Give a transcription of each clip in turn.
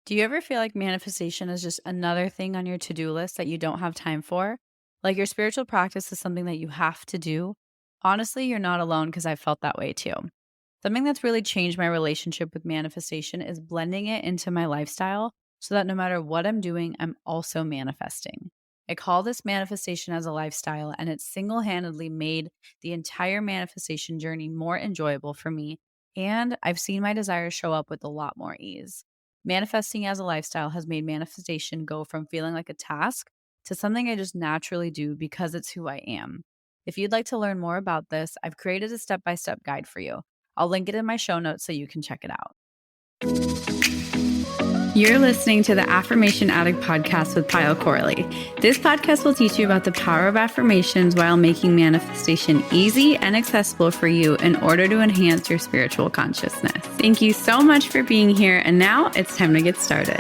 Do you ever feel like manifestation is just another thing on your to-do list that you don't have time for? Like your spiritual practice is something that you have to do? Honestly, you're not alone because I felt that way too. Something that's really changed my relationship with manifestation is blending it into my lifestyle so that no matter what I'm doing, I'm also manifesting. I call this manifestation as a lifestyle, and it's single handedly made the entire manifestation journey more enjoyable for me. And I've seen my desires show up with a lot more ease. Manifesting as a lifestyle has made manifestation go from feeling like a task to something I just naturally do because it's who I am. If you'd like to learn more about this, I've created a step by step guide for you. I'll link it in my show notes so you can check it out. You're listening to the Affirmation Addict podcast with Pyle Corley. This podcast will teach you about the power of affirmations while making manifestation easy and accessible for you in order to enhance your spiritual consciousness. Thank you so much for being here, and now it's time to get started.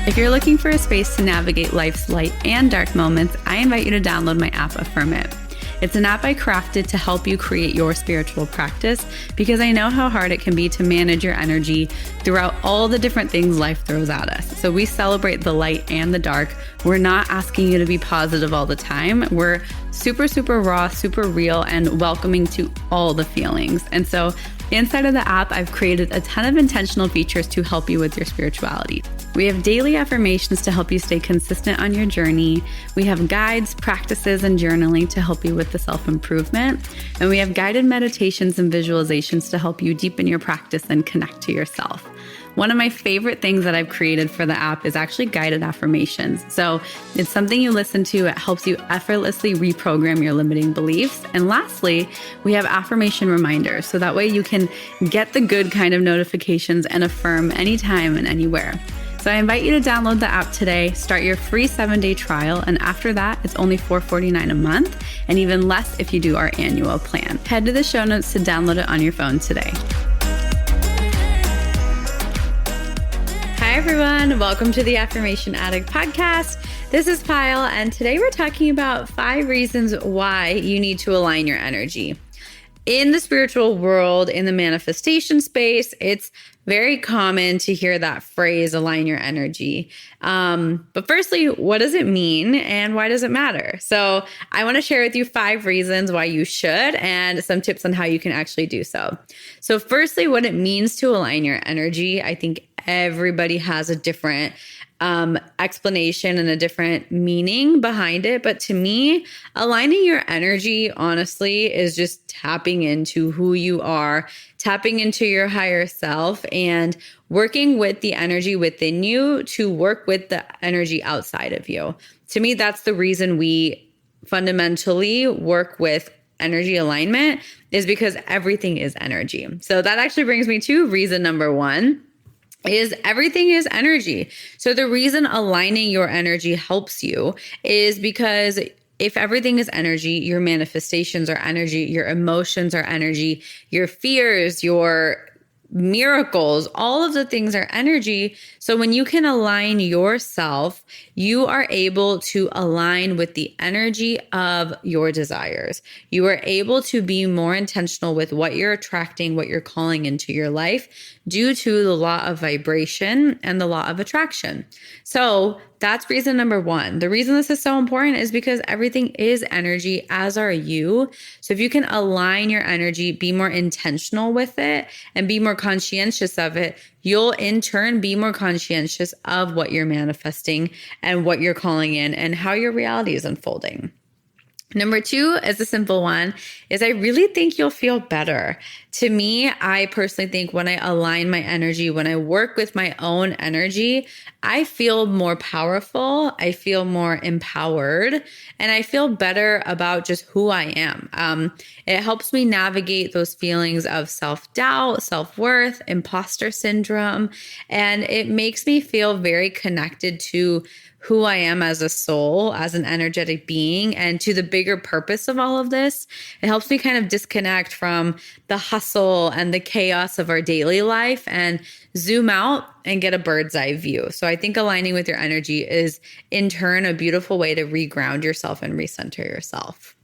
If you're looking for a space to navigate life's light and dark moments, I invite you to download my app, Affirm It. It's an app I crafted to help you create your spiritual practice because I know how hard it can be to manage your energy throughout all the different things life throws at us. So we celebrate the light and the dark. We're not asking you to be positive all the time. We're super, super raw, super real, and welcoming to all the feelings. And so inside of the app, I've created a ton of intentional features to help you with your spirituality. We have daily affirmations to help you stay consistent on your journey. We have guides, practices, and journaling to help you with the self-improvement. And we have guided meditations and visualizations to help you deepen your practice and connect to yourself. One of my favorite things that I've created for the app is actually guided affirmations. So it's something you listen to. It helps you effortlessly reprogram your limiting beliefs. And lastly, we have affirmation reminders. So that way you can get the good kind of notifications and affirm anytime and anywhere. So I invite you to download the app today, start your free 7-day trial, and after that, it's only $4.49 a month, and even less if you do our annual plan. Head to the show notes to download it on your phone today. Hi, everyone. Welcome to the Affirmation Addict podcast. This is Pyle, and today we're talking about 5 reasons why you need to align your energy. In the spiritual world, in the manifestation space, it's very common to hear that phrase, align your energy. But firstly, what does it mean and why does it matter? So I want to share with you 5 reasons why you should and some tips on how you can actually do so. So firstly, what it means to align your energy. I think everybody has a different explanation and a different meaning behind it. But to me, aligning your energy, honestly, is just tapping into who you are, tapping into your higher self, and working with the energy within you to work with the energy outside of you. To me, that's the reason we fundamentally work with energy alignment, is because everything is energy. So that actually brings me to reason number 1. Is everything is energy. So the reason aligning your energy helps you is because if everything is energy, your manifestations are energy, your emotions are energy, your fears, your miracles, all of the things are energy. So when you can align yourself, you are able to align with the energy of your desires. You are able to be more intentional with what you're attracting, what you're calling into your life due to the law of vibration and the law of attraction. So that's reason number 1. The reason this is so important is because everything is energy, as are you. So if you can align your energy, be more intentional with it, and be more conscientious of it, you'll in turn be more conscientious of what you're manifesting and what you're calling in and how your reality is unfolding. Number 2 is a simple one, is I really think you'll feel better. To me, I personally think when I align my energy, when I work with my own energy, I feel more powerful, I feel more empowered, and I feel better about just who I am. It helps me navigate those feelings of self-doubt, self-worth, imposter syndrome, and it makes me feel very connected to who I am as a soul, as an energetic being, and to the bigger purpose of all of this. It helps me kind of disconnect from the hustle and the chaos of our daily life and zoom out and get a bird's eye view. So I think aligning with your energy is in turn a beautiful way to reground yourself and recenter yourself.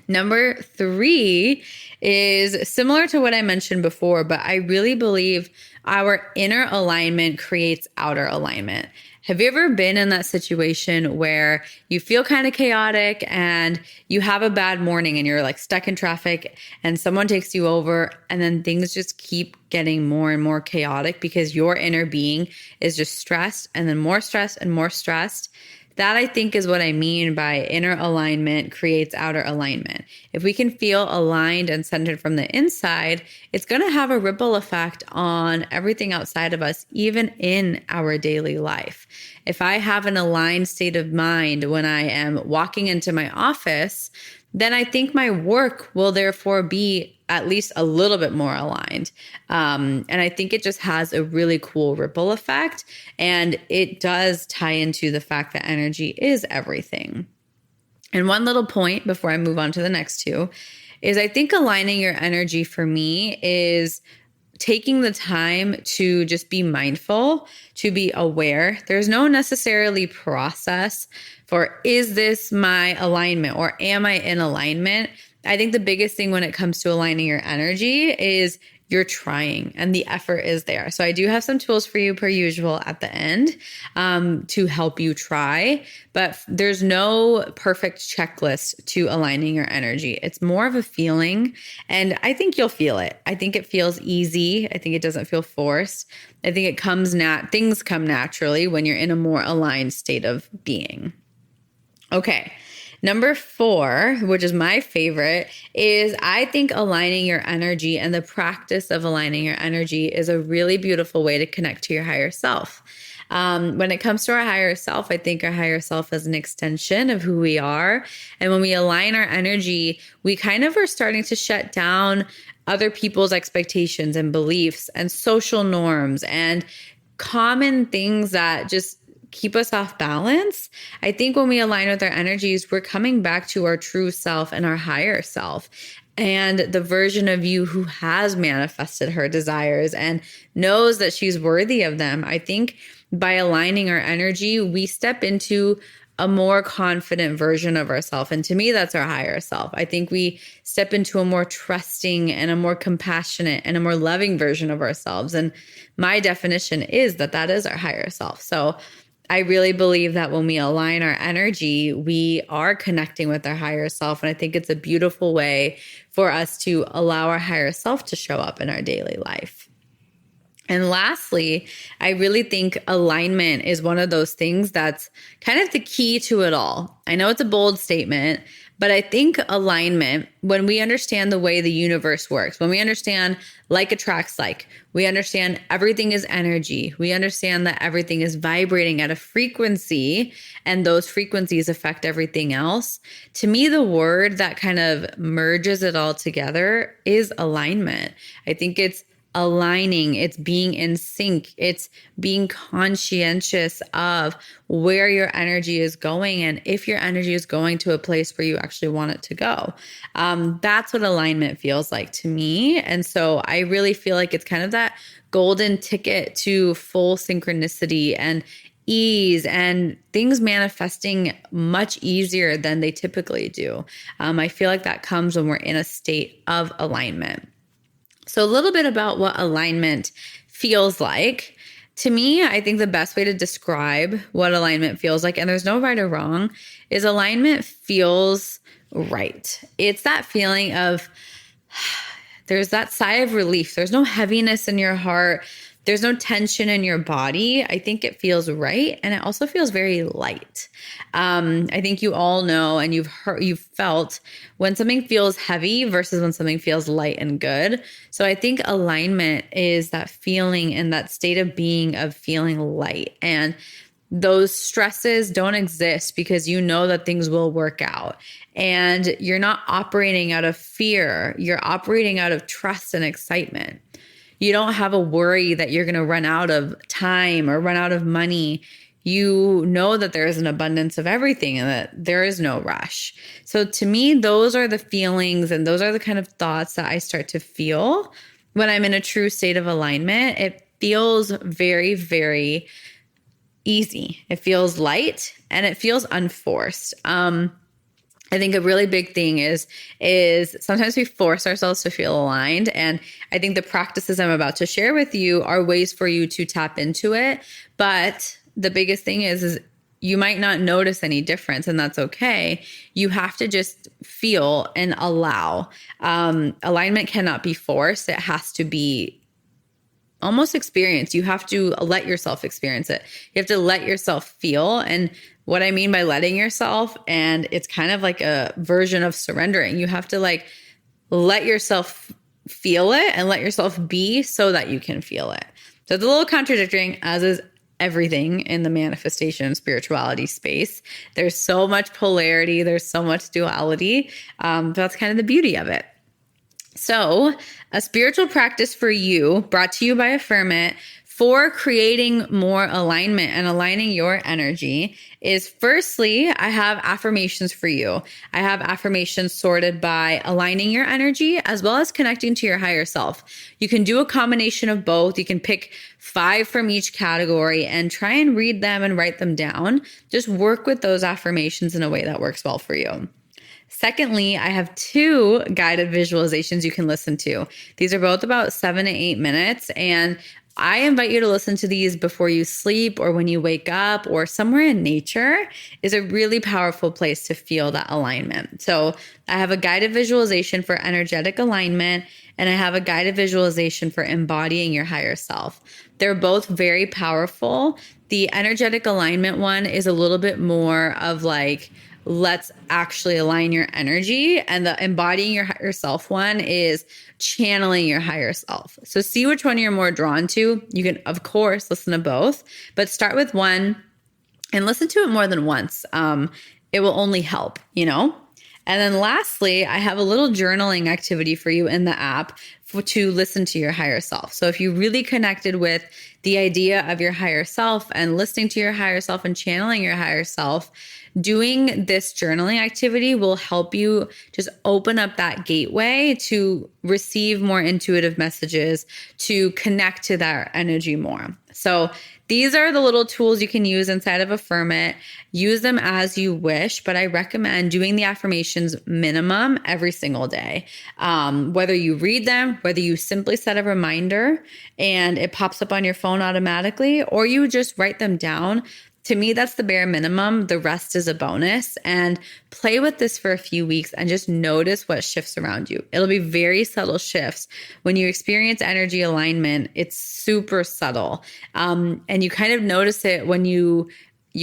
Number 3 is similar to what I mentioned before, but I really believe our inner alignment creates outer alignment. Have you ever been in that situation where you feel kind of chaotic and you have a bad morning and you're like stuck in traffic and someone takes you over and then things just keep getting more and more chaotic because your inner being is just stressed and then more stressed and more stressed? That, I think, is what I mean by inner alignment creates outer alignment. If we can feel aligned and centered from the inside, it's going to have a ripple effect on everything outside of us, even in our daily life. If I have an aligned state of mind when I am walking into my office, then I think my work will therefore be at least a little bit more aligned. And I think it just has a really cool ripple effect. And it does tie into the fact that energy is everything. And one little point before I move on to the next two is I think aligning your energy for me is taking the time to just be mindful, to be aware. There's no necessarily process for, is this my alignment or am I in alignment? I think the biggest thing when it comes to aligning your energy is you're trying and the effort is there. So I do have some tools for you per usual at the end to help you try, but there's no perfect checklist to aligning your energy. It's more of a feeling and I think you'll feel it. I think it feels easy. I think it doesn't feel forced. I think it comes things come naturally when you're in a more aligned state of being. Okay. Number 4, which is my favorite, is I think aligning your energy and the practice of aligning your energy is a really beautiful way to connect to your higher self. When it comes to our higher self, I think our higher self is an extension of who we are. And when we align our energy, we kind of are starting to shut down other people's expectations and beliefs and social norms and common things that just keep us off balance. I think when we align with our energies, we're coming back to our true self and our higher self and the version of you who has manifested her desires and knows that she's worthy of them. I think by aligning our energy, we step into a more confident version of ourselves. And to me, that's our higher self. I think we step into a more trusting and a more compassionate and a more loving version of ourselves. And my definition is that that is our higher self. So I really believe that when we align our energy, we are connecting with our higher self. And I think it's a beautiful way for us to allow our higher self to show up in our daily life. And lastly, I really think alignment is one of those things that's kind of the key to it all. I know it's a bold statement, but I think alignment, when we understand the way the universe works, when we understand like attracts like, we understand everything is energy, we understand that everything is vibrating at a frequency and those frequencies affect everything else. To me, the word that kind of merges it all together is alignment. I think it's aligning, it's being in sync, it's being conscientious of where your energy is going and if your energy is going to a place where you actually want it to go. That's what alignment feels like to me. And so I really feel like it's kind of that golden ticket to full synchronicity and ease and things manifesting much easier than they typically do. I feel like that comes when we're in a state of alignment. So a little bit about what alignment feels like. To me, I think the best way to describe what alignment feels like, and there's no right or wrong, is alignment feels right. It's that feeling of there's that sigh of relief. There's no heaviness in your heart. There's no tension in your body. I think it feels right. And it also feels very light. I think you all know and you've felt when something feels heavy versus when something feels light and good. So I think alignment is that feeling and that state of being of feeling light. And those stresses don't exist because you know that things will work out. And you're not operating out of fear. You're operating out of trust and excitement. You don't have a worry that you're going to run out of time or run out of money. You know that there is an abundance of everything and that there is no rush. So to me, those are the feelings and those are the kind of thoughts that I start to feel when I'm in a true state of alignment. It feels very, very easy. It feels light and it feels unforced. I think a really big thing is sometimes we force ourselves to feel aligned. And I think the practices I'm about to share with you are ways for you to tap into it. But the biggest thing is you might not notice any difference, and that's okay. You have to just feel and allow. Alignment cannot be forced. It has to be almost experienced. You have to let yourself experience it. You have to let yourself feel. And what I mean by letting yourself, and it's kind of like a version of surrendering. You have to like let yourself feel it and let yourself be so that you can feel it. So it's a little contradicting, as is everything in the manifestation spirituality space. There's so much polarity. There's so much duality. That's kind of the beauty of it. So a spiritual practice for you, brought to you by Affirm It, for creating more alignment and aligning your energy is, firstly, I have affirmations for you. I have affirmations sorted by aligning your energy as well as connecting to your higher self. You can do a combination of both. You can pick 5 from each category and try and read them and write them down. Just work with those affirmations in a way that works well for you. Secondly, I have 2 guided visualizations you can listen to. These are both about 7 to 8 minutes, and I invite you to listen to these before you sleep or when you wake up, or somewhere in nature is a really powerful place to feel that alignment. So I have a guided visualization for energetic alignment, and I have a guided visualization for embodying your higher self. They're both very powerful. The energetic alignment one is a little bit more of like, let's actually align your energy. And the embodying your higher self one is channeling your higher self. So see which one you're more drawn to. You can, of course, listen to both, but start with one and listen to it more than once. It will only help, And then lastly, I have a little journaling activity for you in the app to listen to your higher self. So if you really connected with the idea of your higher self and listening to your higher self and channeling your higher self, doing this journaling activity will help you just open up that gateway to receive more intuitive messages, to connect to that energy more. So these are the little tools you can use inside of Affirm It. Use them as you wish, but I recommend doing the affirmations minimum every single day. Whether you read them, whether you simply set a reminder and it pops up on your phone automatically, or you just write them down. To me, that's the bare minimum. The rest is a bonus. And play with this for a few weeks and just notice what shifts around you. It'll be very subtle shifts. When you experience energy alignment, it's super subtle. And you kind of notice it when you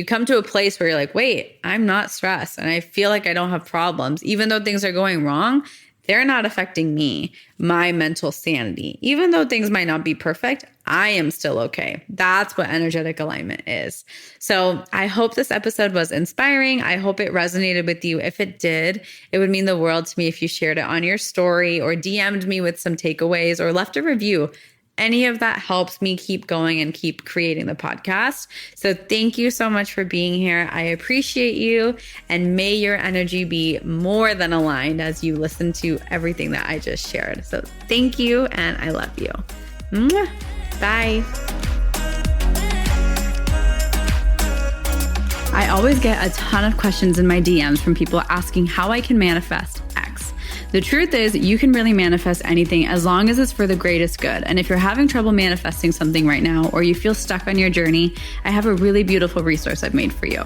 come to a place where you're like, wait, I'm not stressed and I feel like I don't have problems. Even though things are going wrong, they're not affecting me, my mental sanity. Even though things might not be perfect, I am still okay. That's what energetic alignment is. So I hope this episode was inspiring. I hope it resonated with you. If it did, it would mean the world to me if you shared it on your story or DM'd me with some takeaways or left a review. Any of that helps me keep going and keep creating the podcast. So thank you so much for being here. I appreciate you, and may your energy be more than aligned as you listen to everything that I just shared. So thank you, and I love you. Mwah. Bye. I always get a ton of questions in my DMs from people asking how I can manifest X. The truth is, you can really manifest anything as long as it's for the greatest good. And if you're having trouble manifesting something right now, or you feel stuck on your journey, I have a really beautiful resource I've made for you.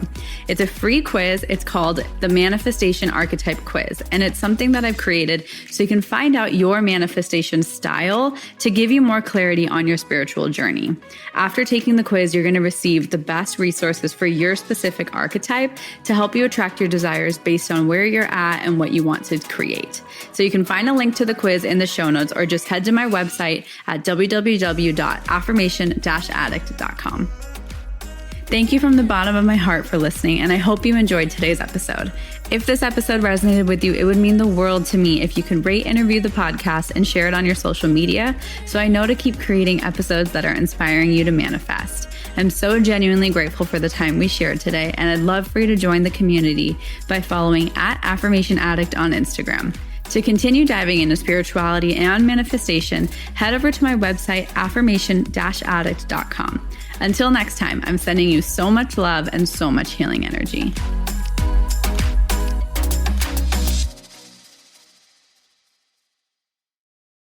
It's a free quiz. It's called the Manifestation Archetype Quiz. And it's something that I've created so you can find out your manifestation style to give you more clarity on your spiritual journey. After taking the quiz, you're going to receive the best resources for your specific archetype to help you attract your desires based on where you're at and what you want to create. So you can find a link to the quiz in the show notes, or just head to my website at www.affirmation-addict.com. Thank you from the bottom of my heart for listening, and I hope you enjoyed today's episode. If this episode resonated with you, it would mean the world to me if you could rate and review the podcast and share it on your social media, so I know to keep creating episodes that are inspiring you to manifest. I'm so genuinely grateful for the time we shared today, and I'd love for you to join the community by following @AffirmationAddict on Instagram. To continue diving into spirituality and manifestation, head over to my website, affirmation-addict.com. Until next time, I'm sending you so much love and so much healing energy.